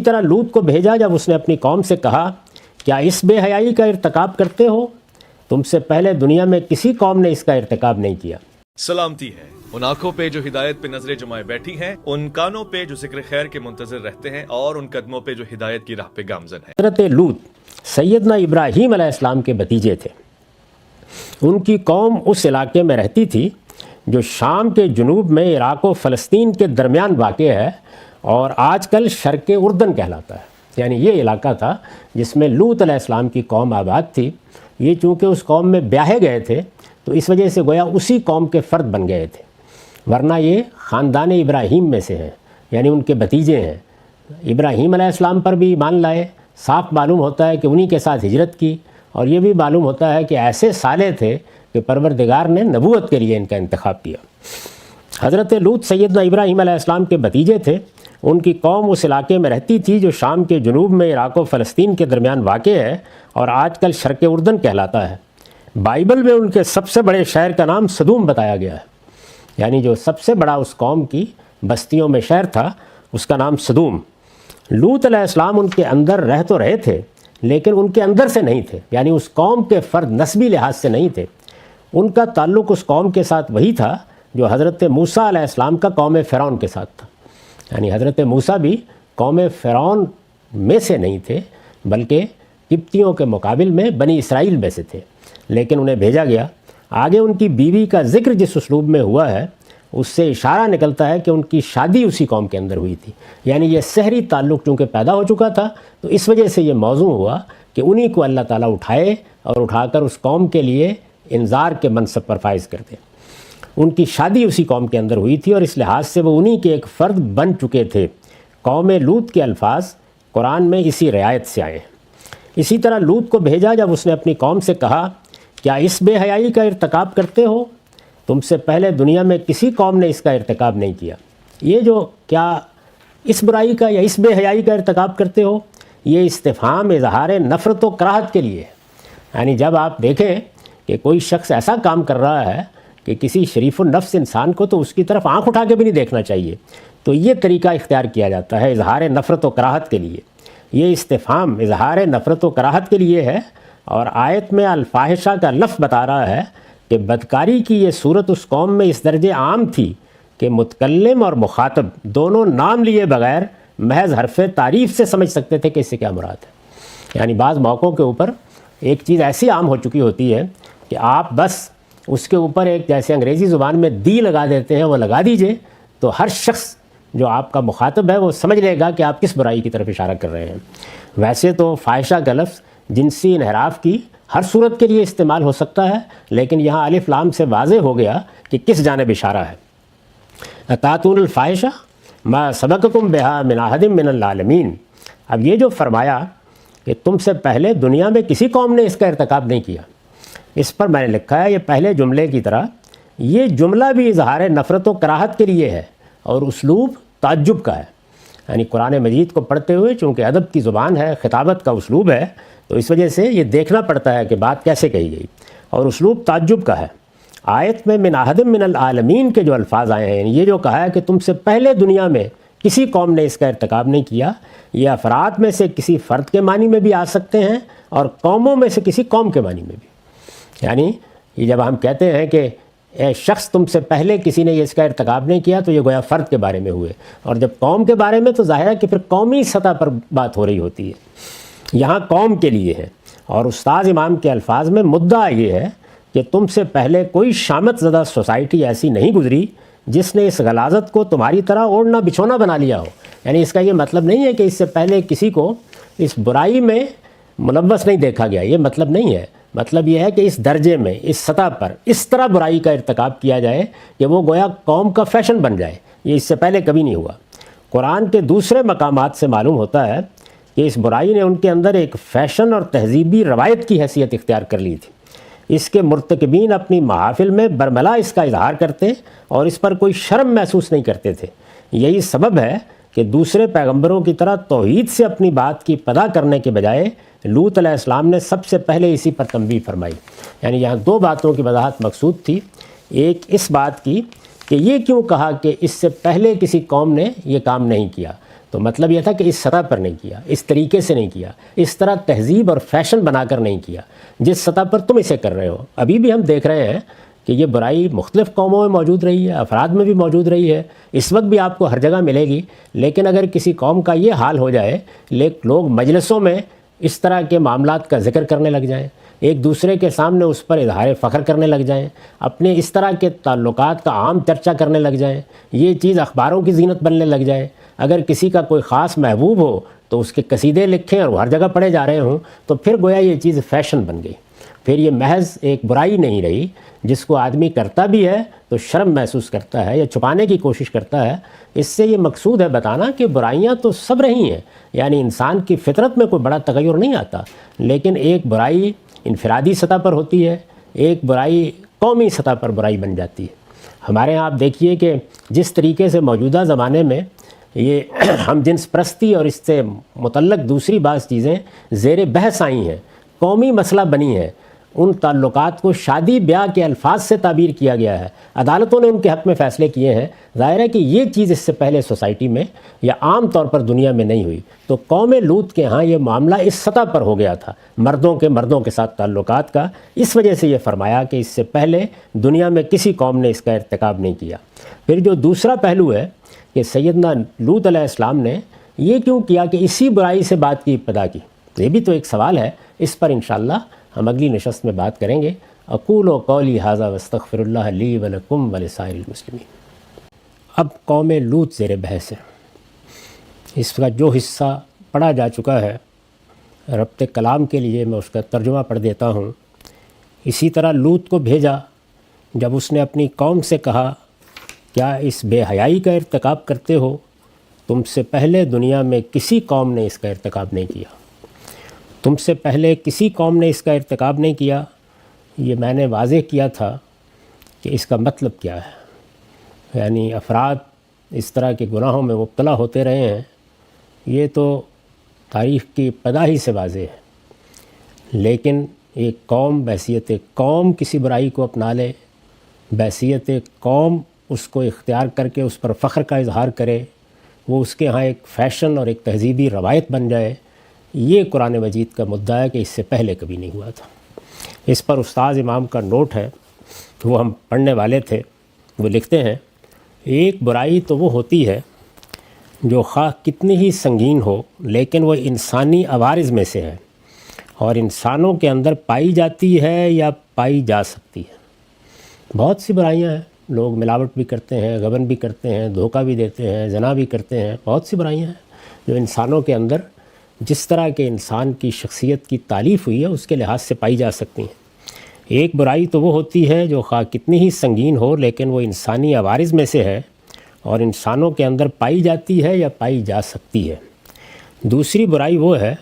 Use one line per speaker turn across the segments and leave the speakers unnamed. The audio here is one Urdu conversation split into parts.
اسی طرح لوط کو بھیجا جب اس نے اپنی قوم سے کہا کیا اس بے حیائی کا ارتکاب کرتے ہو؟ تم سے پہلے دنیا میں کسی قوم نے اس کا ارتکاب نہیں کیا۔
سلامتی ہے ان آنکھوں پہ جو ہدایت پہ نظریں جمائے بیٹھی ہیں، ان کانوں پہ جو ذکر خیر کے منتظر رہتے ہیں، اور ان قدموں پہ جو ہدایت کی راہ پہ گامزن ہیں۔
حضرت لوط سیدنا ابراہیم علیہ السلام کے بھتیجے تھے۔ ان کی قوم اس علاقے میں رہتی تھی جو شام کے جنوب میں عراق و فلسطین کے درمیان واقع ہے اور آج کل شرق اردن کہلاتا ہے۔ یعنی یہ علاقہ تھا جس میں لوط علیہ السلام کی قوم آباد تھی۔ یہ چونکہ اس قوم میں بیاہے گئے تھے تو اس وجہ سے گویا اسی قوم کے فرد بن گئے تھے، ورنہ یہ خاندان ابراہیم میں سے ہیں، یعنی ان کے بھتیجے ہیں۔ ابراہیم علیہ السلام پر بھی ایمان لائے، صاف معلوم ہوتا ہے کہ انہی کے ساتھ ہجرت کی، اور یہ بھی معلوم ہوتا ہے کہ ایسے صالح تھے کہ پروردگار نے نبوت کے لیے ان کا انتخاب کیا۔ حضرت لوط سیدنا ابراہیم علیہ السلام کے بھتیجے تھے۔ ان کی قوم اس علاقے میں رہتی تھی جو شام کے جنوب میں عراق و فلسطین کے درمیان واقع ہے اور آج کل شرق اردن کہلاتا ہے۔ بائبل میں ان کے سب سے بڑے شہر کا نام سدوم بتایا گیا ہے، یعنی جو سب سے بڑا اس قوم کی بستیوں میں شہر تھا اس کا نام سدوم۔ لوط علیہ السلام ان کے اندر رہ تو رہے تھے لیکن ان کے اندر سے نہیں تھے، یعنی اس قوم کے فرد نسبی لحاظ سے نہیں تھے۔ ان کا تعلق اس قوم کے ساتھ وہی تھا جو حضرت موسیٰ علیہ السلام کا قوم فرعون کے ساتھ تھا، یعنی حضرت موسیٰ بھی قوم فرعون میں سے نہیں تھے بلکہ قبطیوں کے مقابل میں بنی اسرائیل میں سے تھے، لیکن انہیں بھیجا گیا۔ آگے ان کی بیوی کا ذکر جس اسلوب میں ہوا ہے اس سے اشارہ نکلتا ہے کہ ان کی شادی اسی قوم کے اندر ہوئی تھی، یعنی یہ سحری تعلق چونکہ پیدا ہو چکا تھا تو اس وجہ سے یہ موضوع ہوا کہ انہی کو اللہ تعالیٰ اٹھائے اور اٹھا کر اس قوم کے لیے انذار کے منصب پر فائز کر دے۔ ان کی شادی اسی قوم کے اندر ہوئی تھی اور اس لحاظ سے وہ انہی کے ایک فرد بن چکے تھے۔ قوم لوط کے الفاظ قرآن میں اسی رعایت سے آئے ہیں۔ اسی طرح لوط کو بھیجا جب اس نے اپنی قوم سے کہا کیا اس بے حیائی کا ارتکاب کرتے ہو؟ تم سے پہلے دنیا میں کسی قوم نے اس کا ارتکاب نہیں کیا۔ یہ جو کیا اس برائی کا یا اس بے حیائی کا ارتکاب کرتے ہو، یہ استفہام اظہار نفرت و کراہت کے لیے ہے۔ یعنی جب آپ دیکھیں کہ کوئی شخص ایسا کام کر رہا ہے کہ کسی شریف النفس انسان کو تو اس کی طرف آنکھ اٹھا کے بھی نہیں دیکھنا چاہیے، تو یہ طریقہ اختیار کیا جاتا ہے اظہار نفرت و کراہت کے لیے۔ یہ استفہام اظہار نفرت و کراہت کے لیے ہے، اور آیت میں الفاحشہ کا لفظ بتا رہا ہے کہ بدکاری کی یہ صورت اس قوم میں اس درجے عام تھی کہ متکلم اور مخاطب دونوں نام لیے بغیر محض حرف تعریف سے سمجھ سکتے تھے کہ اس سے کیا مراد ہے۔ یعنی بعض موقعوں کے اوپر ایک چیز ایسی عام ہو چکی ہوتی ہے کہ آپ بس اس کے اوپر ایک جیسے انگریزی زبان میں دی لگا دیتے ہیں، وہ لگا دیجئے تو ہر شخص جو آپ کا مخاطب ہے وہ سمجھ لے گا کہ آپ کس برائی کی طرف اشارہ کر رہے ہیں۔ ویسے تو فاحشہ کا لفظ جنسی انحراف کی ہر صورت کے لیے استعمال ہو سکتا ہے، لیکن یہاں الف لام سے واضح ہو گیا کہ کس جانب اشارہ ہے۔ اتاتون الفاحشہ ما سبقکم بہا من احد من العالمین۔ اب یہ جو فرمایا کہ تم سے پہلے دنیا میں کسی قوم نے اس کا ارتکاب نہیں کیا، اس پر میں نے لکھا ہے یہ پہلے جملے کی طرح یہ جملہ بھی اظہار نفرت و کراہت کے لیے ہے اور اسلوب تعجب کا ہے۔ یعنی قرآن مجید کو پڑھتے ہوئے چونکہ ادب کی زبان ہے، خطابت کا اسلوب ہے، تو اس وجہ سے یہ دیکھنا پڑتا ہے کہ بات کیسے کہی گئی، اور اسلوب تعجب کا ہے۔ آیت میں من احد من العالمین کے جو الفاظ آئے ہیں، یہ جو کہا ہے کہ تم سے پہلے دنیا میں کسی قوم نے اس کا ارتکاب نہیں کیا، یہ افراد میں سے کسی فرد کے معنی میں بھی آ سکتے ہیں اور قوموں میں سے کسی قوم کے معنی میں بھی۔ یعنی یہ جب ہم کہتے ہیں کہ اے شخص تم سے پہلے کسی نے اس کا ارتکاب نہیں کیا تو یہ گویا فرد کے بارے میں ہوئے، اور جب قوم کے بارے میں تو ظاہر ہے کہ پھر قومی سطح پر بات ہو رہی ہوتی ہے۔ یہاں قوم کے لیے ہے، اور استاذ امام کے الفاظ میں مدعا یہ ہے کہ تم سے پہلے کوئی شامت زدہ سوسائٹی ایسی نہیں گزری جس نے اس غلاظت کو تمہاری طرح اوڑھنا بچھونا بنا لیا ہو۔ یعنی اس کا یہ مطلب نہیں ہے کہ اس سے پہلے کسی کو اس برائی میں ملوث نہیں دیکھا گیا، یہ مطلب نہیں ہے۔ مطلب یہ ہے کہ اس درجے میں، اس سطح پر اس طرح برائی کا ارتکاب کیا جائے کہ وہ گویا قوم کا فیشن بن جائے، یہ اس سے پہلے کبھی نہیں ہوا۔ قرآن کے دوسرے مقامات سے معلوم ہوتا ہے کہ اس برائی نے ان کے اندر ایک فیشن اور تہذیبی روایت کی حیثیت اختیار کر لی تھی۔ اس کے مرتکبین اپنی محافل میں برملا اس کا اظہار کرتے اور اس پر کوئی شرم محسوس نہیں کرتے تھے۔ یہی سبب ہے کہ دوسرے پیغمبروں کی طرح توحید سے اپنی بات کی پدہ کرنے کے بجائے لوط علیہ السلام نے سب سے پہلے اسی پر تنبیہ فرمائی۔ یعنی یہاں دو باتوں کی وضاحت مقصود تھی، ایک اس بات کی کہ یہ کیوں کہا کہ اس سے پہلے کسی قوم نے یہ کام نہیں کیا، تو مطلب یہ تھا کہ اس سطح پر نہیں کیا، اس طریقے سے نہیں کیا، اس طرح تہذیب اور فیشن بنا کر نہیں کیا جس سطح پر تم اسے کر رہے ہو۔ ابھی بھی ہم دیکھ رہے ہیں کہ یہ برائی مختلف قوموں میں موجود رہی ہے، افراد میں بھی موجود رہی ہے، اس وقت بھی آپ کو ہر جگہ ملے گی۔ لیکن اگر کسی قوم کا یہ حال ہو جائے، لوگ مجلسوں میں اس طرح کے معاملات کا ذکر کرنے لگ جائیں، ایک دوسرے کے سامنے اس پر اظہار فخر کرنے لگ جائیں، اپنے اس طرح کے تعلقات کا عام چرچا کرنے لگ جائیں، یہ چیز اخباروں کی زینت بننے لگ جائے، اگر کسی کا کوئی خاص محبوب ہو تو اس کے قصیدے لکھیں اور وہ ہر جگہ پڑھے جا رہے ہوں، تو پھر گویا یہ چیز فیشن بن گئی، پھر یہ محض ایک برائی نہیں رہی جس کو آدمی کرتا بھی ہے تو شرم محسوس کرتا ہے یا چھپانے کی کوشش کرتا ہے۔ اس سے یہ مقصود ہے بتانا کہ برائیاں تو سب رہی ہیں، یعنی انسان کی فطرت میں کوئی بڑا تغیر نہیں آتا، لیکن ایک برائی انفرادی سطح پر ہوتی ہے، ایک برائی قومی سطح پر برائی بن جاتی ہے۔ ہمارے ہاں آپ دیکھیے کہ جس طریقے سے موجودہ زمانے میں یہ ہم جنس پرستی اور اس سے متعلق دوسری بعض چیزیں زیر بحث آئی ہیں، قومی مسئلہ بنی ہے، ان تعلقات کو شادی بیاہ کے الفاظ سے تعبیر کیا گیا ہے، عدالتوں نے ان کے حق میں فیصلے کیے ہیں۔ ظاہر ہے کہ یہ چیز اس سے پہلے سوسائٹی میں یا عام طور پر دنیا میں نہیں ہوئی۔ تو قوم لوط کے ہاں یہ معاملہ اس سطح پر ہو گیا تھا، مردوں کے ساتھ تعلقات کا، اس وجہ سے یہ فرمایا کہ اس سے پہلے دنیا میں کسی قوم نے اس کا ارتکاب نہیں کیا۔ پھر جو دوسرا پہلو ہے کہ سیدنا لوط علیہ السلام نے یہ کیوں کیا کہ اسی برائی سے بات کی ابتدا کی، یہ بھی تو ایک سوال ہے، اس پر انشاءاللہ ہم اگلی نشست میں بات کریں گے۔ اقول قولی ھذا واستغفر اللہ لی ولکم ولسائر المسلمین۔ اب قوم لوط زیر بحث ہے، اس کا جو حصہ پڑھا جا چکا ہے ربط کلام کے لیے میں اس کا ترجمہ پڑھ دیتا ہوں۔ اسی طرح لوط کو بھیجا جب اس نے اپنی قوم سے کہا کیا اس بے حیائی کا ارتکاب کرتے ہو؟ تم سے پہلے دنیا میں کسی قوم نے اس کا ارتکاب نہیں کیا، تم سے پہلے کسی قوم نے اس کا ارتکاب نہیں کیا۔ یہ میں نے واضح کیا تھا کہ اس کا مطلب کیا ہے، یعنی افراد اس طرح کے گناہوں میں مبتلا ہوتے رہے ہیں، یہ تو تاریخ کی ابتدا ہی سے واضح ہے۔ لیکن ایک قوم بحیثیت قوم کسی برائی کو اپنا لے، بحیثیت قوم اس کو اختیار کر کے اس پر فخر کا اظہار کرے، وہ اس کے ہاں ایک فیشن اور ایک تہذیبی روایت بن جائے، یہ قرآن مجید کا مدعا ہے کہ اس سے پہلے کبھی نہیں ہوا تھا۔ اس پر استاذ امام کا نوٹ ہے، وہ ہم پڑھنے والے تھے، وہ لکھتے ہیں ایک برائی تو وہ ہوتی ہے جو خواہ کتنی ہی سنگین ہو لیکن وہ انسانی عوارض میں سے ہے اور انسانوں کے اندر پائی جاتی ہے یا پائی جا سکتی ہے۔ بہت سی برائیاں ہیں، لوگ ملاوٹ بھی کرتے ہیں، غبن بھی کرتے ہیں، دھوکہ بھی دیتے ہیں، زنا بھی کرتے ہیں، بہت سی برائیاں ہیں جو انسانوں کے اندر جس طرح کے انسان کی شخصیت کی تعریف ہوئی ہے اس کے لحاظ سے پائی جا سکتی ہیں۔ ایک برائی تو وہ ہوتی ہے جو خواہ کتنی ہی سنگین ہو لیکن وہ انسانی عوارض میں سے ہے اور انسانوں کے اندر پائی جاتی ہے یا پائی جا سکتی ہے۔ دوسری برائی وہ ہے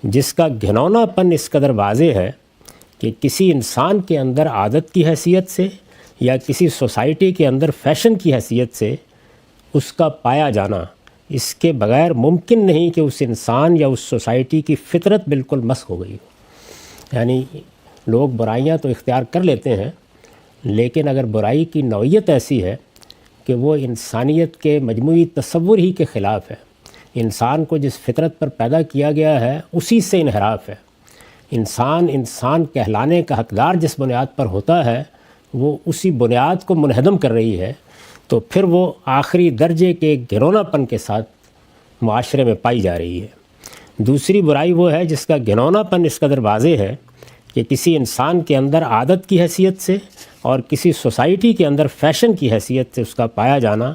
جس کا گھنونا پن اس قدر واضح ہے کہ کسی انسان کے اندر عادت کی حیثیت سے یا کسی سوسائٹی کے اندر فیشن کی حیثیت سے اس کا پایا جانا اس کے بغیر ممکن نہیں کہ اس انسان یا اس سوسائٹی کی فطرت بالکل مسخ ہو گئی ہو۔ یعنی لوگ برائیاں تو اختیار کر لیتے ہیں، لیکن اگر برائی کی نوعیت ایسی ہے کہ وہ انسانیت کے مجموعی تصور ہی کے خلاف ہے، انسان کو جس فطرت پر پیدا کیا گیا ہے اسی سے انحراف ہے، انسان کہلانے کا حقدار جس بنیاد پر ہوتا ہے وہ اسی بنیاد کو منہدم کر رہی ہے، تو پھر وہ آخری درجے کے گھنونا پن کے ساتھ معاشرے میں پائی جا رہی ہے۔ دوسری برائی وہ ہے جس کا گھنونا پن اس قدر واضح ہے کہ کسی انسان کے اندر عادت کی حیثیت سے اور کسی سوسائٹی کے اندر فیشن کی حیثیت سے اس کا پایا جانا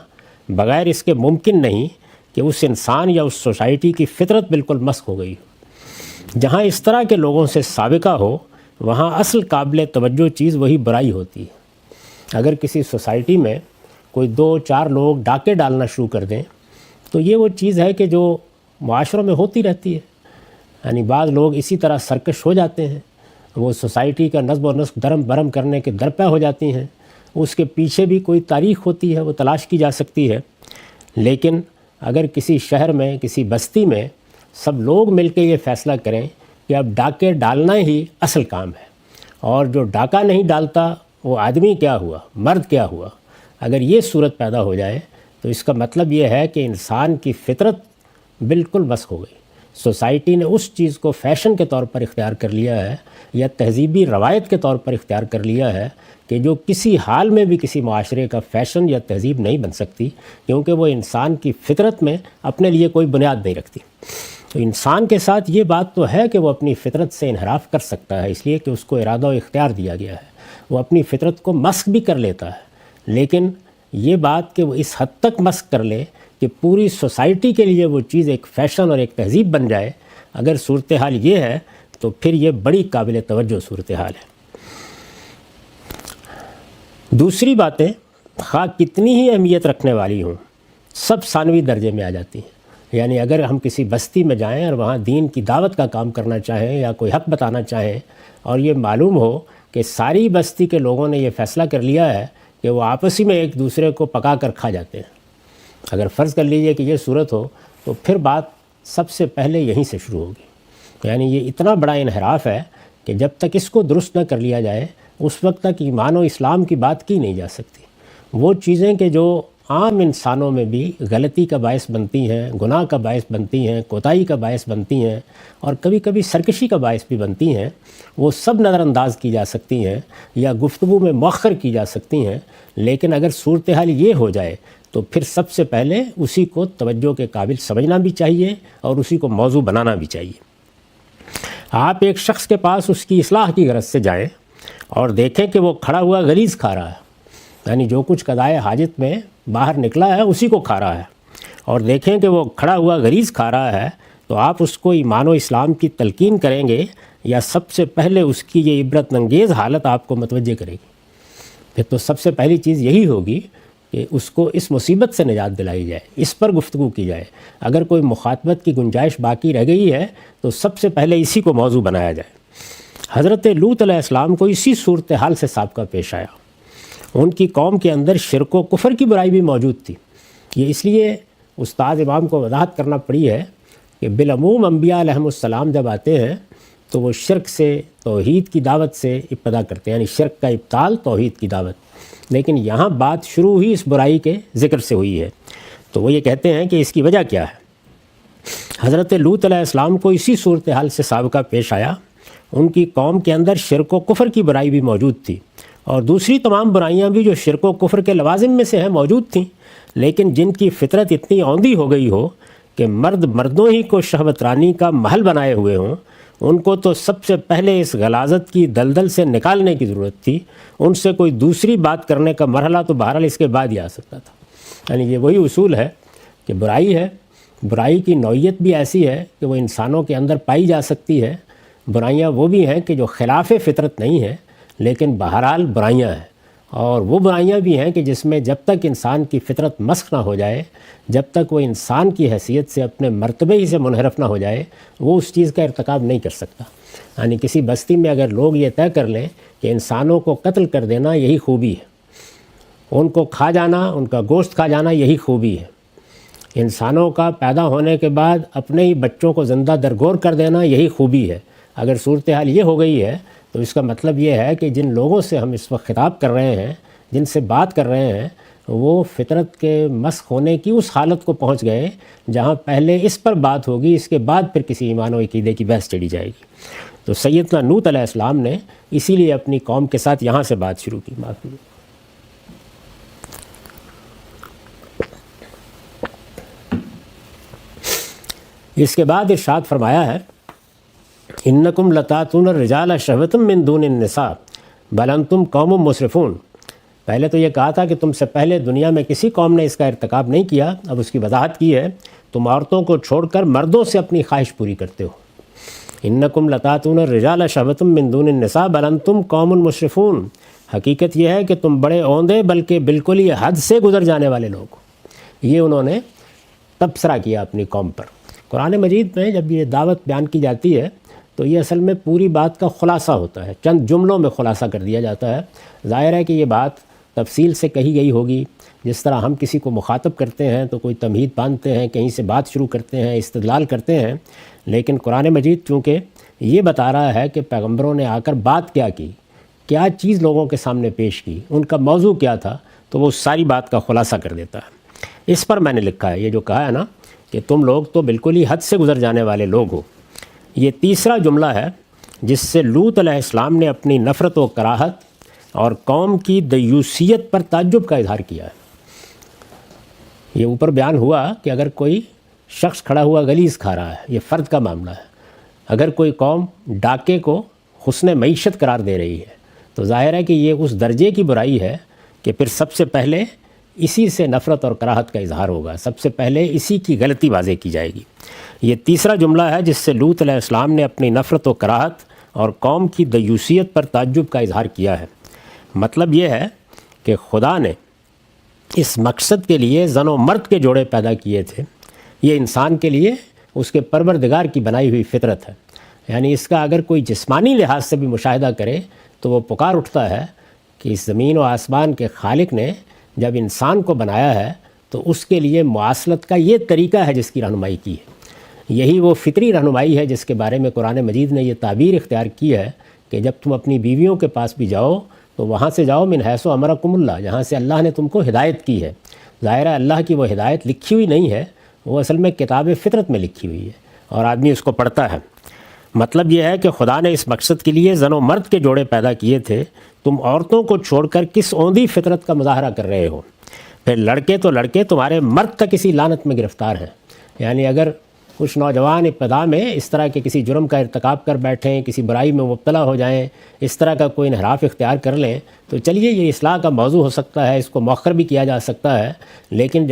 بغیر اس کے ممکن نہیں کہ اس انسان یا اس سوسائٹی کی فطرت بالکل مسخ ہو گئی ہو۔ جہاں اس طرح کے لوگوں سے سابقہ ہو وہاں اصل قابل توجہ چیز وہی برائی ہوتی ہے۔ اگر کسی سوسائٹی میں کوئی 2-4 لوگ ڈاکے ڈالنا شروع کر دیں تو یہ وہ چیز ہے کہ جو معاشروں میں ہوتی رہتی ہے، یعنی بعض لوگ اسی طرح سرکش ہو جاتے ہیں، وہ سوسائٹی کا نظم و نسق درم برم کرنے کے درپے ہو جاتی ہیں، اس کے پیچھے بھی کوئی تاریخ ہوتی ہے، وہ تلاش کی جا سکتی ہے۔ لیکن اگر کسی شہر میں کسی بستی میں سب لوگ مل کے یہ فیصلہ کریں کہ اب ڈاکے ڈالنا ہی اصل کام ہے، اور جو ڈاکہ نہیں ڈالتا وہ آدمی کیا ہوا، مرد کیا ہوا، اگر یہ صورت پیدا ہو جائے تو اس کا مطلب یہ ہے کہ انسان کی فطرت بالکل مسخ ہو گئی۔ سوسائٹی نے اس چیز کو فیشن کے طور پر اختیار کر لیا ہے یا تہذیبی روایت کے طور پر اختیار کر لیا ہے کہ جو کسی حال میں بھی کسی معاشرے کا فیشن یا تہذیب نہیں بن سکتی، کیونکہ وہ انسان کی فطرت میں اپنے لیے کوئی بنیاد نہیں رکھتی۔ تو انسان کے ساتھ یہ بات تو ہے کہ وہ اپنی فطرت سے انحراف کر سکتا ہے، اس لیے کہ اس کو ارادہ و اختیار دیا گیا ہے، وہ اپنی فطرت کو مسخ بھی کر لیتا ہے، لیکن یہ بات کہ وہ اس حد تک مسخ کر لے کہ پوری سوسائٹی کے لیے وہ چیز ایک فیشن اور ایک تہذیب بن جائے، اگر صورتحال یہ ہے تو پھر یہ بڑی قابل توجہ صورتحال ہے۔ دوسری باتیں خواہ کتنی ہی اہمیت رکھنے والی ہوں، سب ثانوی درجے میں آ جاتی ہیں۔ یعنی اگر ہم کسی بستی میں جائیں اور وہاں دین کی دعوت کا کام کرنا چاہیں یا کوئی حق بتانا چاہیں اور یہ معلوم ہو کہ ساری بستی کے لوگوں نے یہ فیصلہ کر لیا ہے کہ وہ آپسی میں ایک دوسرے کو پکا کر کھا جاتے ہیں، اگر فرض کر لیجئے کہ یہ صورت ہو تو پھر بات سب سے پہلے یہیں سے شروع ہوگی۔ یعنی یہ اتنا بڑا انحراف ہے کہ جب تک اس کو درست نہ کر لیا جائے اس وقت تک ایمان و اسلام کی بات کی نہیں جا سکتی۔ وہ چیزیں کہ جو عام انسانوں میں بھی غلطی کا باعث بنتی ہیں، گناہ کا باعث بنتی ہیں، کوتاہی کا باعث بنتی ہیں اور کبھی کبھی سرکشی کا باعث بھی بنتی ہیں، وہ سب نظر انداز کی جا سکتی ہیں یا گفتگو میں مؤخر کی جا سکتی ہیں، لیکن اگر صورتحال یہ ہو جائے تو پھر سب سے پہلے اسی کو توجہ کے قابل سمجھنا بھی چاہیے اور اسی کو موضوع بنانا بھی چاہیے۔ آپ ایک شخص کے پاس اس کی اصلاح کی غرض سے جائیں اور دیکھیں کہ وہ کھڑا ہوا غلیظ کھا رہا ہے، یعنی جو کچھ قضائے حاجت میں باہر نکلا ہے اسی کو کھا رہا ہے، اور دیکھیں کہ وہ کھڑا ہوا غلیظ کھا رہا ہے، تو آپ اس کو ایمان و اسلام کی تلقین کریں گے یا سب سے پہلے اس کی یہ عبرت انگیز حالت آپ کو متوجہ کرے گی؟ پھر تو سب سے پہلی چیز یہی ہوگی کہ اس کو اس مصیبت سے نجات دلائی جائے، اس پر گفتگو کی جائے۔ اگر کوئی مخاطبت کی گنجائش باقی رہ گئی ہے تو سب سے پہلے اسی کو موضوع بنایا جائے۔ حضرت لوط علیہ السلام کو اسی صورتحال سے سابقہ پیش آیا۔ ان کی قوم کے اندر شرک و کفر کی برائی بھی موجود تھی۔ یہ اس لیے استاد امام کو وضاحت کرنا پڑی ہے کہ بالعموم انبیاء علیہم السلام جب آتے ہیں تو وہ شرک سے، توحید کی دعوت سے ابتدا کرتے ہیں، یعنی شرک کا ابطال، توحید کی دعوت، لیکن یہاں بات شروع ہی اس برائی کے ذکر سے ہوئی ہے۔ تو وہ یہ کہتے ہیں کہ اس کی وجہ کیا ہے؟ حضرت لوط علیہ السلام کو اسی صورتحال سے سابقہ پیش آیا۔ ان کی قوم کے اندر شرک و کفر کی برائی بھی موجود تھی اور دوسری تمام برائیاں بھی جو شرک و کفر کے لوازم میں سے ہیں موجود تھیں، لیکن جن کی فطرت اتنی اوندھی ہو گئی ہو کہ مرد مردوں ہی کو شہوت رانی کا محل بنائے ہوئے ہوں، ان کو تو سب سے پہلے اس غلاظت کی دلدل سے نکالنے کی ضرورت تھی۔ ان سے کوئی دوسری بات کرنے کا مرحلہ تو بہرحال اس کے بعد ہی آ سکتا تھا۔ یعنی یہ وہی اصول ہے کہ برائی ہے، برائی کی نوعیت بھی ایسی ہے کہ وہ انسانوں کے اندر پائی جا سکتی ہے۔ برائیاں وہ بھی ہیں کہ جو خلاف فطرت نہیں ہیں لیکن بہرحال برائیاں ہیں، اور وہ برائیاں بھی ہیں کہ جس میں جب تک انسان کی فطرت مسخ نہ ہو جائے، جب تک وہ انسان کی حیثیت سے اپنے مرتبے ہی سے منحرف نہ ہو جائے، وہ اس چیز کا ارتکاب نہیں کر سکتا۔ یعنی کسی بستی میں اگر لوگ یہ طے کر لیں کہ انسانوں کو قتل کر دینا یہی خوبی ہے، ان کو کھا جانا، ان کا گوشت کھا جانا یہی خوبی ہے، انسانوں کا پیدا ہونے کے بعد اپنے ہی بچوں کو زندہ درگور کر دینا یہی خوبی ہے، اگر صورتحال یہ ہو گئی ہے تو اس کا مطلب یہ ہے کہ جن لوگوں سے ہم اس وقت خطاب کر رہے ہیں، جن سے بات کر رہے ہیں، وہ فطرت کے مسخ ہونے کی اس حالت کو پہنچ گئے جہاں پہلے اس پر بات ہوگی، اس کے بعد پھر کسی ایمان و عقیدے کی بحث چڑھی جائے گی۔ تو سیدنا لوط علیہ السلام نے اسی لیے اپنی قوم کے ساتھ یہاں سے بات شروع کی۔ معاف کیجیے۔ اس کے بعد ارشاد فرمایا ہے، انکم لتاتون الرجال شہوۃ من دون النساء بل انتم قوم مسرفون۔ پہلے تو یہ کہا تھا کہ تم سے پہلے دنیا میں کسی قوم نے اس کا ارتکاب نہیں کیا، اب اس کی وضاحت کی ہے، تم عورتوں کو چھوڑ کر مردوں سے اپنی خواہش پوری کرتے ہو۔ انکم لتاتون الرجال شہوۃ من دون النساء بل انتم قوم مسرفون۔ حقیقت یہ ہے کہ تم بڑے اوندے بلکہ بالکل ہی حد سے گزر جانے والے لوگ ہو۔ یہ انہوں نے تبصرہ کیا اپنی قوم پر۔ قرآن مجید میں جب یہ دعوت بیان کی جاتی ہے تو یہ اصل میں پوری بات کا خلاصہ ہوتا ہے، چند جملوں میں خلاصہ کر دیا جاتا ہے۔ ظاہر ہے کہ یہ بات تفصیل سے کہی گئی ہوگی، جس طرح ہم کسی کو مخاطب کرتے ہیں تو کوئی تمہید باندھتے ہیں، کہیں سے بات شروع کرتے ہیں، استدلال کرتے ہیں، لیکن قرآن مجید چونکہ یہ بتا رہا ہے کہ پیغمبروں نے آ کر بات کیا کی، کیا چیز لوگوں کے سامنے پیش کی، ان کا موضوع کیا تھا، تو وہ ساری بات کا خلاصہ کر دیتا ہے۔ اس پر میں نے لکھا ہے، یہ جو کہا ہے نا کہ تم لوگ تو بالکل ہی حد سے گزر جانے والے لوگ ہو۔ یہ تیسرا جملہ ہے جس سے لوط علیہ السلام نے اپنی نفرت و کراہت اور قوم کی دیوسیت پر تعجب کا اظہار کیا ہے۔ یہ اوپر بیان ہوا کہ اگر کوئی شخص کھڑا ہوا غلیظ کھا رہا ہے، یہ فرد کا معاملہ ہے، اگر کوئی قوم ڈاکے کو حسن معیشت قرار دے رہی ہے تو ظاہر ہے کہ یہ اس درجے کی برائی ہے کہ پھر سب سے پہلے اسی سے نفرت اور کراہت کا اظہار ہوگا، سب سے پہلے اسی کی غلطی واضح کی جائے گی۔ یہ تیسرا جملہ ہے جس سے لوط علیہ السلام نے اپنی نفرت و کراہت اور قوم کی دیوسیت پر تعجب کا اظہار کیا ہے۔ مطلب یہ ہے کہ خدا نے اس مقصد کے لیے زن و مرد کے جوڑے پیدا کیے تھے، یہ انسان کے لیے اس کے پروردگار کی بنائی ہوئی فطرت ہے۔ یعنی اس کا اگر کوئی جسمانی لحاظ سے بھی مشاہدہ کرے تو وہ پکار اٹھتا ہے کہ اس زمین و آسمان کے خالق نے جب انسان کو بنایا ہے تو اس کے لیے مواصلت کا یہ طریقہ ہے جس کی رہنمائی کی ہے۔ یہی وہ فطری رہنمائی ہے جس کے بارے میں قرآن مجید نے یہ تعبیر اختیار کی ہے کہ جب تم اپنی بیویوں کے پاس بھی جاؤ تو وہاں سے جاؤ من حیث امرکم اللہ، جہاں سے اللہ نے تم کو ہدایت کی ہے۔ ظاہر ہے اللہ کی وہ ہدایت لکھی ہوئی نہیں ہے، وہ اصل میں کتاب فطرت میں لکھی ہوئی ہے اور آدمی اس کو پڑھتا ہے۔ مطلب یہ ہے کہ خدا نے اس مقصد کے لیے زن و مرد کے جوڑے پیدا کیے تھے، تم عورتوں کو چھوڑ کر کس اوندی فطرت کا مظاہرہ کر رہے ہو؟ پھر لڑکے تو لڑکے تمہارے مرد تک اسی لعنت میں گرفتار ہیں۔ یعنی اگر کچھ نوجوان ابتدا میں اس طرح کے کسی جرم کا ارتکاب کر بیٹھیں، کسی برائی میں مبتلا ہو جائیں، اس طرح کا کوئی انحراف اختیار کر لیں تو چلیے یہ اصلاح کا موضوع ہو سکتا ہے، اس کو مؤخر بھی کیا جا سکتا ہے۔ لیکن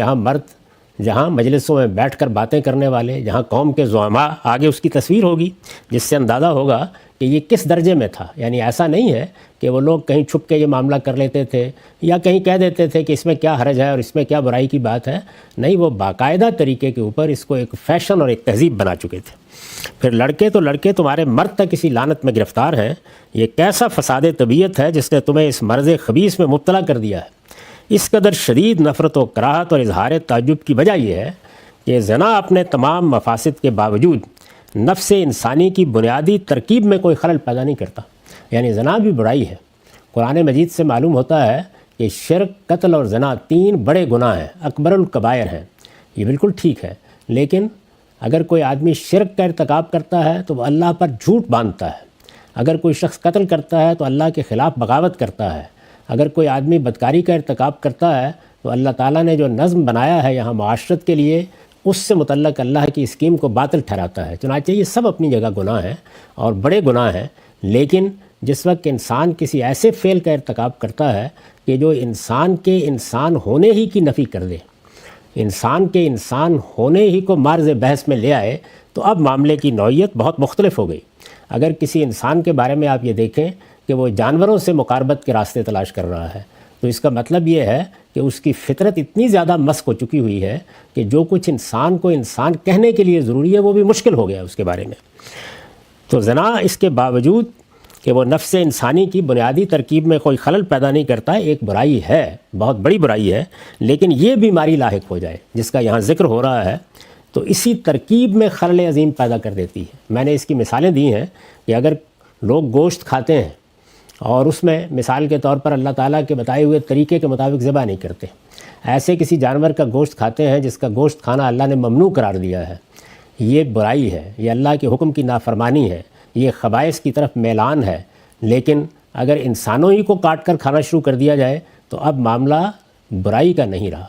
جہاں مجلسوں میں بیٹھ کر باتیں کرنے والے، جہاں قوم کے زعماء آگے اس کی تصویر ہوگی جس سے اندازہ ہوگا کہ یہ کس درجے میں تھا۔ یعنی ایسا نہیں ہے کہ وہ لوگ کہیں چھپ کے یہ معاملہ کر لیتے تھے یا کہیں کہہ دیتے تھے کہ اس میں کیا حرج ہے اور اس میں کیا برائی کی بات ہے، نہیں، وہ باقاعدہ طریقے کے اوپر اس کو ایک فیشن اور ایک تہذیب بنا چکے تھے۔ پھر لڑکے تو لڑکے تمہارے مرد تک اسی لعنت میں گرفتار ہیں۔ یہ کیسا فساد طبیعت ہے جس نے تمہیں اس مرض خبیث میں مبتلا کر دیا ہے۔ اس قدر شدید نفرت و کراہت اور اظہار تعجب کی وجہ یہ ہے کہ زنا اپنے تمام مفاسد کے باوجود نفس انسانی کی بنیادی ترکیب میں کوئی خلل پیدا نہیں کرتا۔ یعنی زنا بھی برائی ہے۔ قرآن مجید سے معلوم ہوتا ہے کہ شرک، قتل اور زنا 3 بڑے گناہ ہیں، اکبر الکبائر ہیں۔ یہ بالکل ٹھیک ہے، لیکن اگر کوئی آدمی شرک کا ارتکاب کرتا ہے تو وہ اللہ پر جھوٹ باندھتا ہے۔ اگر کوئی شخص قتل کرتا ہے تو اللہ کے خلاف بغاوت کرتا ہے۔ اگر کوئی آدمی بدکاری کا ارتکاب کرتا ہے تو اللہ تعالیٰ نے جو نظم بنایا ہے یہاں معاشرت کے لیے، اس سے متعلق اللہ کی اسکیم کو باطل ٹھہراتا ہے۔ چنانچہ یہ سب اپنی جگہ گناہ ہیں اور بڑے گناہ ہیں، لیکن جس وقت انسان کسی ایسے فعل کا ارتکاب کرتا ہے کہ جو انسان کے انسان ہونے ہی کی نفی کر دے، انسان کے انسان ہونے ہی کو مارز بحث میں لے آئے، تو اب معاملے کی نوعیت بہت مختلف ہو گئی۔ اگر کسی انسان کے بارے میں آپ یہ دیکھیں کہ وہ جانوروں سے مقاربت کے راستے تلاش کر رہا ہے تو اس کا مطلب یہ ہے کہ اس کی فطرت اتنی زیادہ مسخ ہو چکی ہوئی ہے کہ جو کچھ انسان کو انسان کہنے کے لیے ضروری ہے وہ بھی مشکل ہو گیا اس کے بارے میں۔ تو زنا اس کے باوجود کہ وہ نفس انسانی کی بنیادی ترکیب میں کوئی خلل پیدا نہیں کرتا، ایک برائی ہے، بہت بڑی برائی ہے، لیکن یہ بیماری لاحق ہو جائے جس کا یہاں ذکر ہو رہا ہے تو اسی ترکیب میں خلل عظیم پیدا کر دیتی ہے۔ میں نے اس کی مثالیں دی ہیں کہ اگر لوگ گوشت کھاتے ہیں اور اس میں مثال کے طور پر اللہ تعالیٰ کے بتائے ہوئے طریقے کے مطابق ذبح نہیں کرتے، ایسے کسی جانور کا گوشت کھاتے ہیں جس کا گوشت کھانا اللہ نے ممنوع قرار دیا ہے، یہ برائی ہے، یہ اللہ کے حکم کی نافرمانی ہے، یہ خبائث کی طرف میلان ہے۔ لیکن اگر انسانوں ہی کو کاٹ کر کھانا شروع کر دیا جائے تو اب معاملہ برائی کا نہیں رہا،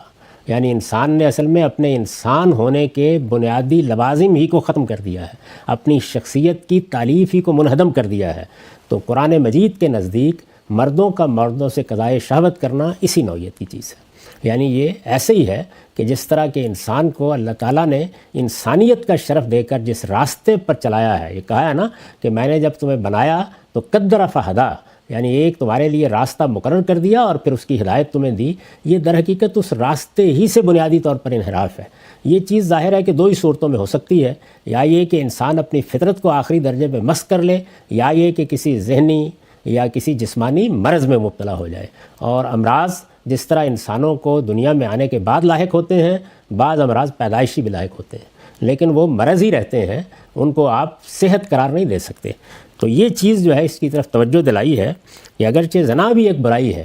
یعنی انسان نے اصل میں اپنے انسان ہونے کے بنیادی لوازم ہی کو ختم کر دیا ہے، اپنی شخصیت کی تالیف ہی کو منہدم کر دیا ہے۔ تو قرآن مجید کے نزدیک مردوں کا مردوں سے قضائے شہوت کرنا اسی نوعیت کی چیز ہے۔ یعنی یہ ایسے ہی ہے کہ جس طرح کے انسان کو اللہ تعالیٰ نے انسانیت کا شرف دے کر جس راستے پر چلایا ہے، یہ کہا ہے نا کہ میں نے جب تمہیں بنایا تو قدر فہدا، یعنی ایک تمہارے لیے راستہ مقرر کر دیا اور پھر اس کی ہدایت تمہیں دی، یہ در حقیقت اس راستے ہی سے بنیادی طور پر انحراف ہے۔ یہ چیز ظاہر ہے کہ 2 ہی صورتوں میں ہو سکتی ہے، یا یہ کہ انسان اپنی فطرت کو آخری درجے پہ مسخ کر لے، یا یہ کہ کسی ذہنی یا کسی جسمانی مرض میں مبتلا ہو جائے۔ اور امراض جس طرح انسانوں کو دنیا میں آنے کے بعد لاحق ہوتے ہیں، بعض امراض پیدائشی بھی لاحق ہوتے ہیں، لیکن وہ مرض ہی رہتے ہیں، ان کو آپ صحت قرار نہیں دے سکتے۔ تو یہ چیز جو ہے اس کی طرف توجہ دلائی ہے کہ اگرچہ زنا بھی ایک برائی ہے،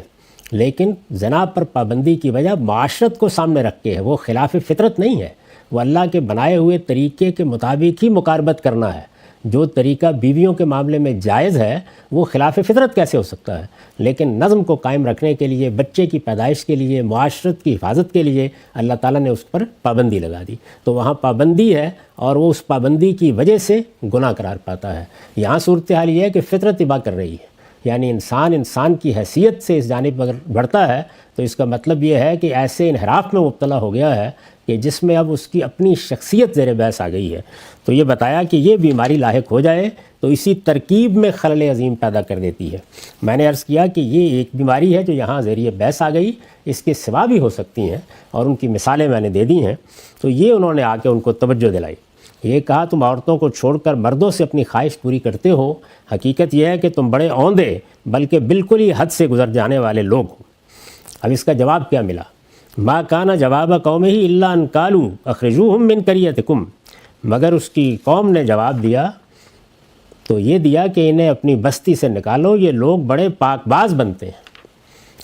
لیکن زنا پر پابندی کی وجہ معاشرت کو سامنے رکھ کے ہے، وہ خلاف فطرت نہیں ہے۔ وہ اللہ کے بنائے ہوئے طریقے کے مطابق ہی مقاربت کرنا ہے۔ جو طریقہ بیویوں کے معاملے میں جائز ہے وہ خلاف فطرت کیسے ہو سکتا ہے؟ لیکن نظم کو قائم رکھنے کے لیے، بچے کی پیدائش کے لیے، معاشرت کی حفاظت کے لیے اللہ تعالیٰ نے اس پر پابندی لگا دی، تو وہاں پابندی ہے اور وہ اس پابندی کی وجہ سے گناہ قرار پاتا ہے۔ یہاں صورتحال یہ ہے کہ فطرت اباہ کر رہی ہے، یعنی انسان کی حیثیت سے اس جانب اگر بڑھتا ہے تو اس کا مطلب یہ ہے کہ ایسے انحراف میں مبتلا ہو گیا ہے کہ جس میں اب اس کی اپنی شخصیت زیر بحث آ گئی ہے۔ تو یہ بتایا کہ یہ بیماری لاحق ہو جائے تو اسی ترکیب میں خلل عظیم پیدا کر دیتی ہے۔ میں نے عرض کیا کہ یہ ایک بیماری ہے جو یہاں ذریعہ بحث آ گئی، اس کے سوا بھی ہو سکتی ہیں اور ان کی مثالیں میں نے دے دی ہیں۔ تو یہ انہوں نے آ کے ان کو توجہ دلائی، یہ کہا تم عورتوں کو چھوڑ کر مردوں سے اپنی خواہش پوری کرتے ہو، حقیقت یہ ہے کہ تم بڑے اوندے بلکہ بالکل ہی حد سے گزر جانے والے لوگ ہو۔ اب اس کا جواب کیا ملا؟ ما کان جواب قومہ الا ان قالوا اخرجوہم من قریتکم، مگر اس کی قوم نے جواب دیا تو یہ دیا کہ انہیں اپنی بستی سے نکالو، یہ لوگ بڑے پاک باز بنتے ہیں۔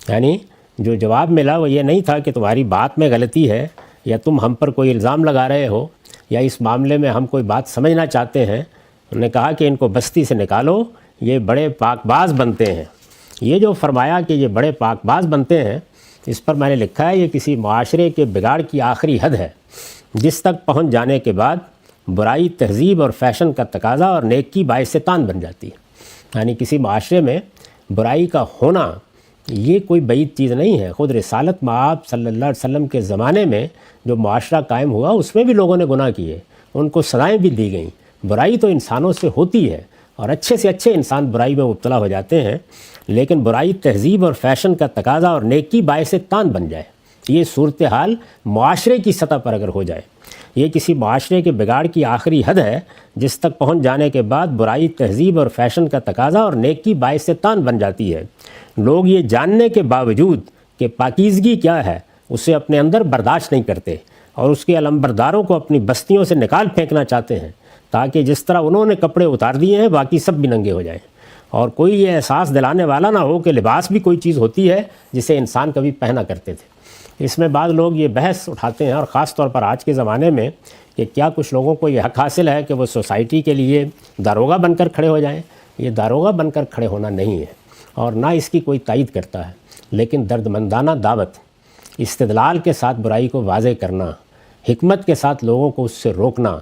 یعنی جو جواب ملا وہ یہ نہیں تھا کہ تمہاری بات میں غلطی ہے یا تم ہم پر کوئی الزام لگا رہے ہو یا اس معاملے میں ہم کوئی بات سمجھنا چاہتے ہیں۔ انہوں نے کہا کہ ان کو بستی سے نکالو، یہ بڑے پاک باز بنتے ہیں۔ یہ جو فرمایا کہ یہ بڑے پاک باز بنتے ہیں، اس پر میں نے لکھا ہے یہ کسی معاشرے کے بگاڑ کی آخری حد ہے جس تک پہنچ جانے کے بعد برائی تہذیب اور فیشن کا تقاضا اور نیکی باعث تان بن جاتی ہے۔ یعنی کسی معاشرے میں برائی کا ہونا یہ کوئی بعید چیز نہیں ہے۔ خود رسالت مآب صلی اللہ علیہ وسلم کے زمانے میں جو معاشرہ قائم ہوا اس میں بھی لوگوں نے گناہ کیے، ان کو سزائیں بھی دی گئیں۔ برائی تو انسانوں سے ہوتی ہے اور اچھے سے اچھے انسان برائی میں مبتلا ہو جاتے ہیں، لیکن برائی تہذیب اور فیشن کا تقاضا اور نیکی باعث تان بن جائے، یہ صورتحال معاشرے کی سطح پر اگر ہو جائے، یہ کسی معاشرے کے بگاڑ کی آخری حد ہے جس تک پہنچ جانے کے بعد برائی تہذیب اور فیشن کا تقاضا اور نیکی باعث تان بن جاتی ہے۔ لوگ یہ جاننے کے باوجود کہ پاکیزگی کیا ہے اسے اپنے اندر برداشت نہیں کرتے اور اس کے علمبرداروں کو اپنی بستیوں سے نکال پھینکنا چاہتے ہیں تاکہ جس طرح انہوں نے کپڑے اتار دیے ہیں باقی سب بھی ننگے ہو جائیں، اور کوئی یہ احساس دلانے والا نہ ہو کہ لباس بھی کوئی چیز ہوتی ہے جسے انسان کبھی پہنا کرتے تھے۔ اس میں بعض لوگ یہ بحث اٹھاتے ہیں اور خاص طور پر آج کے زمانے میں کہ کیا کچھ لوگوں کو یہ حق حاصل ہے کہ وہ سوسائٹی کے لیے داروغہ بن کر کھڑے ہو جائیں۔ یہ داروغہ بن کر کھڑے ہونا نہیں ہے اور نہ اس کی کوئی تائید کرتا ہے، لیکن دردمندانہ دعوت، استدلال کے ساتھ برائی کو واضح کرنا، حکمت کے ساتھ لوگوں کو اس سے روکنا،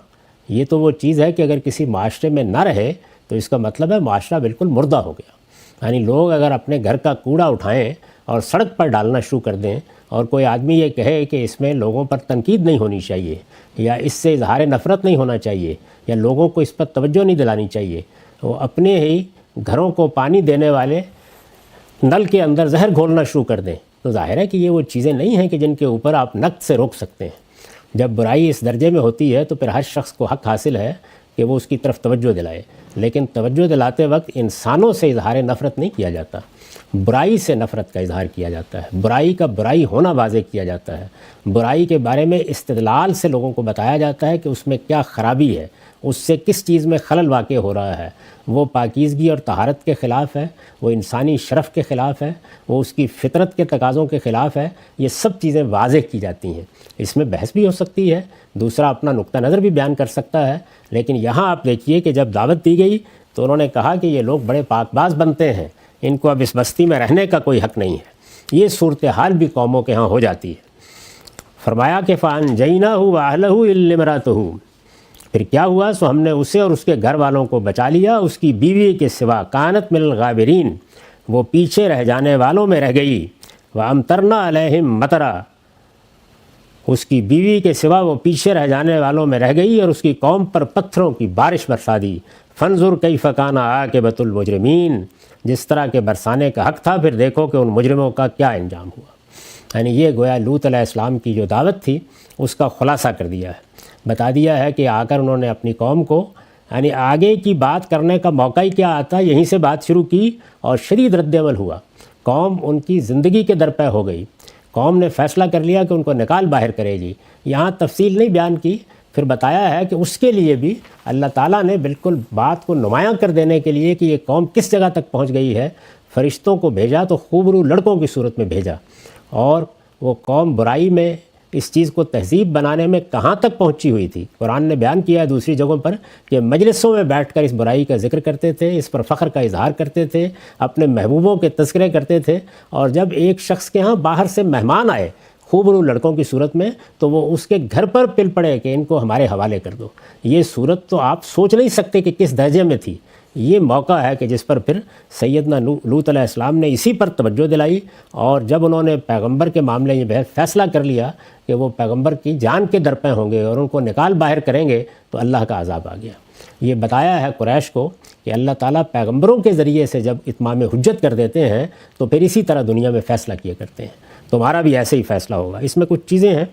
یہ تو وہ چیز ہے کہ اگر کسی معاشرے میں نہ رہے تو اس کا مطلب ہے معاشرہ بالکل مردہ ہو گیا۔ یعنی لوگ اگر اپنے گھر کا کوڑا اٹھائیں اور سڑک پر ڈالنا شروع کر دیں اور کوئی آدمی یہ کہے کہ اس میں لوگوں پر تنقید نہیں ہونی چاہیے یا اس سے اظہار نفرت نہیں ہونا چاہیے یا لوگوں کو اس پر توجہ نہیں دلانی چاہیے، وہ اپنے ہی گھروں کو پانی دینے والے نل کے اندر زہر گھولنا شروع کر دیں، تو ظاہر ہے کہ یہ وہ چیزیں نہیں ہیں کہ جن کے اوپر آپ نقد سے روک سکتے ہیں۔ جب برائی اس درجے میں ہوتی ہے تو پھر ہر شخص کو حق حاصل ہے کہ وہ اس کی طرف توجہ دلائے، لیکن توجہ دلاتے وقت انسانوں سے اظہار نفرت نہیں کیا جاتا، برائی سے نفرت کا اظہار کیا جاتا ہے، برائی کا برائی ہونا واضح کیا جاتا ہے، برائی کے بارے میں استدلال سے لوگوں کو بتایا جاتا ہے کہ اس میں کیا خرابی ہے، اس سے کس چیز میں خلل واقع ہو رہا ہے، وہ پاکیزگی اور طہارت کے خلاف ہے، وہ انسانی شرف کے خلاف ہے، وہ اس کی فطرت کے تقاضوں کے خلاف ہے۔ یہ سب چیزیں واضح کی جاتی ہیں۔ اس میں بحث بھی ہو سکتی ہے، دوسرا اپنا نقطہ نظر بھی بیان کر سکتا ہے، لیکن یہاں آپ دیکھیے کہ جب دعوت دی گئی تو انہوں نے کہا کہ یہ لوگ بڑے پاک باز بنتے ہیں، ان کو اب اس بستی میں رہنے کا کوئی حق نہیں ہے۔ یہ صورتحال بھی قوموں کے ہاں ہو جاتی ہے۔ فرمایا کہ فَأَنجَيْنَاهُ وَأَهْلَهُ إِلَّا امْرَأَتَهُ، پھر کیا ہوا سو ہم نے اسے اور اس کے گھر والوں کو بچا لیا، اس کی بیوی کے سوا، کانت من الغابرین، وہ پیچھے رہ جانے والوں میں رہ گئی، وَأَمْطَرْنَا عَلَيْهِمْ مَطَرًا، اس کی بیوی کے سوا وہ پیچھے رہ جانے والوں میں رہ گئی اور اس کی قوم پر پتھروں کی بارش برسا دی۔ فَانظُرْ كَيْفَ كَانَ عَاقِبَةُ الْمُجْرِمِينَ، جس طرح کے برسانے کا حق تھا پھر دیکھو کہ ان مجرموں کا کیا انجام ہوا۔ یعنی یہ گویا لوط علیہ السلام کی جو دعوت تھی اس کا خلاصہ کر دیا ہے، بتا دیا ہے کہ آ کر انہوں نے اپنی قوم کو، یعنی آگے کی بات کرنے کا موقع ہی کیا آتا، یہیں سے بات شروع کی اور شدید رد عمل ہوا۔ قوم ان کی زندگی کے درپے ہو گئی، قوم نے فیصلہ کر لیا کہ ان کو نکال باہر کرے گی۔ یہاں تفصیل نہیں بیان کی، پھر بتایا ہے کہ اس کے لیے بھی اللہ تعالیٰ نے بالکل بات کو نمایاں کر دینے کے لیے کہ یہ قوم کس جگہ تک پہنچ گئی ہے، فرشتوں کو بھیجا تو خوبرو لڑکوں کی صورت میں بھیجا، اور وہ قوم برائی میں اس چیز کو تہذیب بنانے میں کہاں تک پہنچی ہوئی تھی۔ قرآن نے بیان کیا ہے دوسری جگہوں پر کہ مجلسوں میں بیٹھ کر اس برائی کا ذکر کرتے تھے، اس پر فخر کا اظہار کرتے تھے، اپنے محبوبوں کے تذکرے کرتے تھے، اور جب ایک شخص کے ہاں باہر سے مہمان آئے خوبرو لڑکوں کی صورت میں تو وہ اس کے گھر پر پل پڑے کہ ان کو ہمارے حوالے کر دو۔ یہ صورت تو آپ سوچ نہیں سکتے کہ کس درجے میں تھی۔ یہ موقع ہے کہ جس پر پھر سیدنا لوط علیہ السلام نے اسی پر توجہ دلائی، اور جب انہوں نے پیغمبر کے معاملے یہ فیصلہ کر لیا کہ وہ پیغمبر کی جان کے درپے ہوں گے اور ان کو نکال باہر کریں گے، تو اللہ کا عذاب آ گیا۔ یہ بتایا ہے قریش کو کہ اللہ تعالیٰ پیغمبروں کے ذریعے سے جب اتمام حجت کر دیتے ہیں تو پھر اسی طرح دنیا میں فیصلہ کیا کرتے ہیں، تمہارا بھی ایسے ہی فیصلہ ہوگا۔ اس میں کچھ چیزیں ہیں،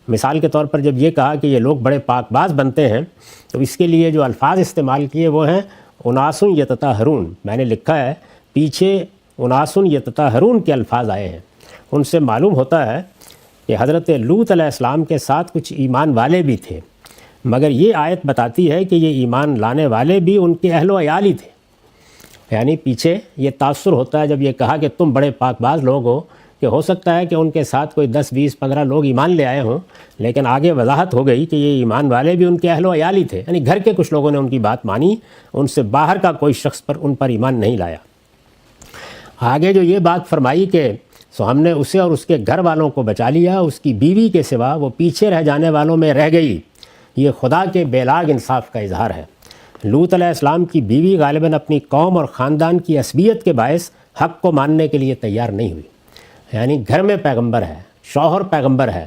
مثال کے طور پر جب یہ کہا کہ یہ لوگ بڑے پاک باز بنتے ہیں تو اس کے لیے جو الفاظ استعمال کیے وہ ہیں اناسن یتطہرون۔ میں نے لکھا ہے پیچھے اناسن یتطہرون کے الفاظ آئے ہیں، ان سے معلوم ہوتا ہے کہ حضرت لوط علیہ السلام کے ساتھ کچھ ایمان والے بھی تھے، مگر یہ آیت بتاتی ہے کہ یہ ایمان لانے والے بھی ان کے اہل و عیال ہی تھے۔ یعنی پیچھے یہ تاثر ہوتا ہے جب یہ کہا کہ تم بڑے پاک باز لوگ ہو، کہ ہو سکتا ہے کہ ان کے ساتھ کوئی 10 20 15 لوگ ایمان لے آئے ہوں، لیکن آگے وضاحت ہو گئی کہ یہ ایمان والے بھی ان کے اہل و عیال ہی تھے، یعنی گھر کے کچھ لوگوں نے ان کی بات مانی، ان سے باہر کا کوئی شخص ان پر ایمان نہیں لایا۔ آگے جو یہ بات فرمائی کہ سو ہم نے اسے اور اس کے گھر والوں کو بچا لیا، اس کی بیوی کے سوا وہ پیچھے رہ جانے والوں میں رہ گئی، یہ خدا کے بے لاگ انصاف کا اظہار ہے۔ لوط علیہ السلام کی بیوی غالباً اپنی قوم اور خاندان کی عصبیت کے باعث حق کو ماننے کے لیے تیار نہیں ہوئی، یعنی گھر میں پیغمبر ہے، شوہر پیغمبر ہے،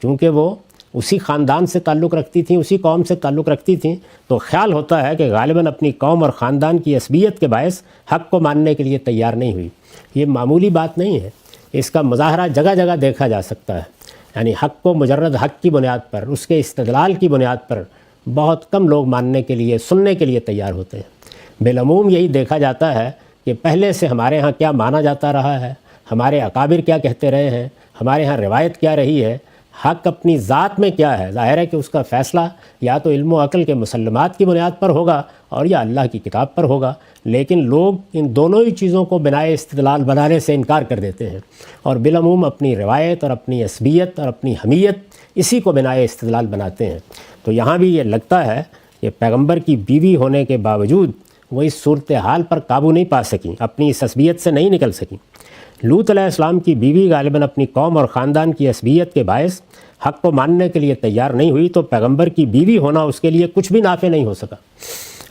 چونکہ وہ اسی خاندان سے تعلق رکھتی تھیں، اسی قوم سے تعلق رکھتی تھیں، تو خیال ہوتا ہے کہ غالباً اپنی قوم اور خاندان کی عصبیت کے باعث حق کو ماننے کے لیے تیار نہیں ہوئی۔ یہ معمولی بات نہیں ہے، اس کا مظاہرہ جگہ جگہ دیکھا جا سکتا ہے، یعنی حق کو مجرد حق کی بنیاد پر، اس کے استدلال کی بنیاد پر بہت کم لوگ ماننے کے لیے، سننے کے لیے تیار ہوتے ہیں۔ بالعموم یہی دیکھا جاتا ہے کہ پہلے سے ہمارے ہاں کیا مانا جاتا رہا ہے، ہمارے اکابر کیا کہتے رہے ہیں، ہمارے ہاں روایت کیا رہی ہے، حق اپنی ذات میں کیا ہے، ظاہر ہے کہ اس کا فیصلہ یا تو علم و عقل کے مسلمات کی بنیاد پر ہوگا اور یا اللہ کی کتاب پر ہوگا، لیکن لوگ ان دونوں ہی چیزوں کو بنائے استدلال بنانے سے انکار کر دیتے ہیں، اور بالعموم اپنی روایت اور اپنی عصبیت اور اپنی حمیت اسی کو بنائے استدلال بناتے ہیں۔ تو یہاں بھی یہ لگتا ہے کہ پیغمبر کی بیوی ہونے کے باوجود وہ اس صورتحال پر قابو نہیں پا سکیں، اپنی اس عصبیت سے نہیں نکل سکیں۔ لوط علیہ السلام کی بیوی غالباً اپنی قوم اور خاندان کی عصبیت کے باعث حق کو ماننے کے لیے تیار نہیں ہوئی، تو پیغمبر کی بیوی ہونا اس کے لیے کچھ بھی نافع نہیں ہو سکا۔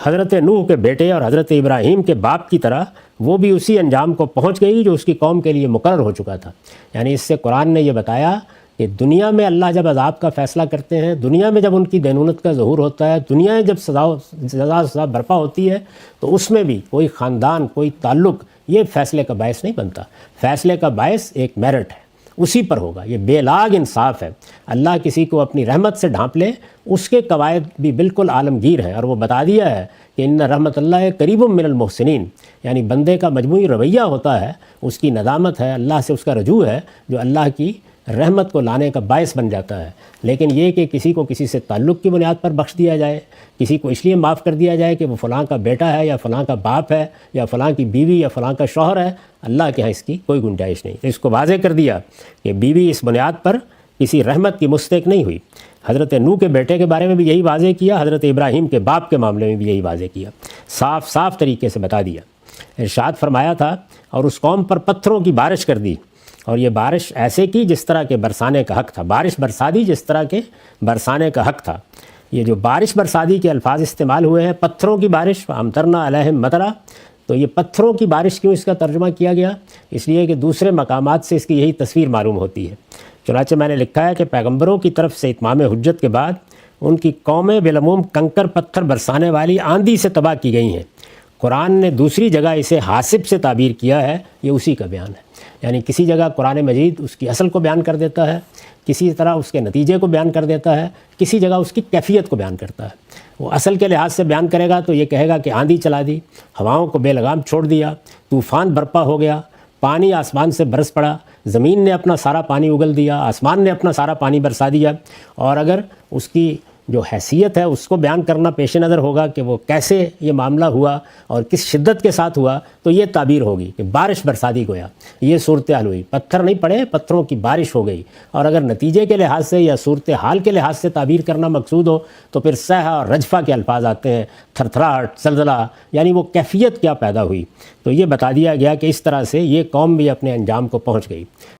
حضرت نوح کے بیٹے اور حضرت ابراہیم کے باپ کی طرح وہ بھی اسی انجام کو پہنچ گئی جو اس کی قوم کے لیے مقرر ہو چکا تھا۔ یعنی اس سے قرآن نے یہ بتایا کہ دنیا میں اللہ جب عذاب کا فیصلہ کرتے ہیں، دنیا میں جب ان کی دینونت کا ظہور ہوتا ہے، دنیا میں جب سزا برپا ہوتی ہے، تو اس میں بھی کوئی خاندان، کوئی تعلق یہ فیصلے کا باعث نہیں بنتا۔ فیصلے کا باعث ایک میرٹ ہے، اسی پر ہوگا۔ یہ بے لاگ انصاف ہے۔ اللہ کسی کو اپنی رحمت سے ڈھانپ لے، اس کے قواعد بھی بالکل عالمگیر ہیں، اور وہ بتا دیا ہے کہ ان رحمت اللہ قریب من المحسنین، یعنی بندے کا مجموعی رویہ ہوتا ہے، اس کی ندامت ہے، اللہ سے اس کا رجوع ہے، جو اللہ کی رحمت کو لانے کا باعث بن جاتا ہے۔ لیکن یہ کہ کسی کو کسی سے تعلق کی بنیاد پر بخش دیا جائے، کسی کو اس لیے معاف کر دیا جائے کہ وہ فلاں کا بیٹا ہے یا فلاں کا باپ ہے یا فلاں کی بیوی یا فلاں کا شوہر ہے، اللہ کے ہاں اس کی کوئی گنجائش نہیں۔ اس کو واضح کر دیا کہ بیوی اس بنیاد پر کسی رحمت کی مستحق نہیں ہوئی۔ حضرت نوح کے بیٹے کے بارے میں بھی یہی واضح کیا، حضرت ابراہیم کے باپ کے معاملے میں بھی یہی واضح کیا، صاف طریقے سے بتا دیا۔ ارشاد فرمایا تھا اور اس قوم پر پتھروں کی بارش کر دی، اور یہ بارش ایسے کی جس طرح کے برسانے کا حق تھا، بارش برسا دی جس طرح کے برسانے کا حق تھا۔ یہ جو بارش برسا دی کے الفاظ استعمال ہوئے ہیں، پتھروں کی بارش، امطرنا علیہم مطرا، تو یہ پتھروں کی بارش کیوں اس کا ترجمہ کیا گیا؟ اس لیے کہ دوسرے مقامات سے اس کی یہی تصویر معلوم ہوتی ہے۔ چنانچہ میں نے لکھا ہے کہ پیغمبروں کی طرف سے اتمام حجت کے بعد ان کی قومیں بالعموم کنکر پتھر برسانے والی آندھی سے تباہ کی گئی ہیں۔ قرآن نے دوسری جگہ اسے حاسب سے تعبیر کیا ہے، یہ اسی کا بیان ہے۔ یعنی کسی جگہ قرآن مجید اس کی اصل کو بیان کر دیتا ہے، کسی طرح اس کے نتیجے کو بیان کر دیتا ہے، کسی جگہ اس کی کیفیت کو بیان کرتا ہے۔ وہ اصل کے لحاظ سے بیان کرے گا تو یہ کہے گا کہ آندھی چلا دی، ہواؤں کو بے لگام چھوڑ دیا، طوفان برپا ہو گیا، پانی آسمان سے برس پڑا، زمین نے اپنا سارا پانی اگل دیا، آسمان نے اپنا سارا پانی برسا دیا۔ اور اگر اس کی جو حیثیت ہے اس کو بیان کرنا پیش نظر ہوگا کہ وہ کیسے یہ معاملہ ہوا اور کس شدت کے ساتھ ہوا، تو یہ تعبیر ہوگی کہ بارش برسادی گویا یہ صورتحال ہوئی، پتھر نہیں پڑے، پتھروں کی بارش ہو گئی۔ اور اگر نتیجے کے لحاظ سے یا صورتحال کے لحاظ سے تعبیر کرنا مقصود ہو تو پھر صیحہ اور رجفہ کے الفاظ آتے ہیں، تھرتھراہٹ، زلزلہ، یعنی وہ کیفیت کیا پیدا ہوئی۔ تو یہ بتا دیا گیا کہ اس طرح سے یہ قوم بھی اپنے انجام کو پہنچ گئی۔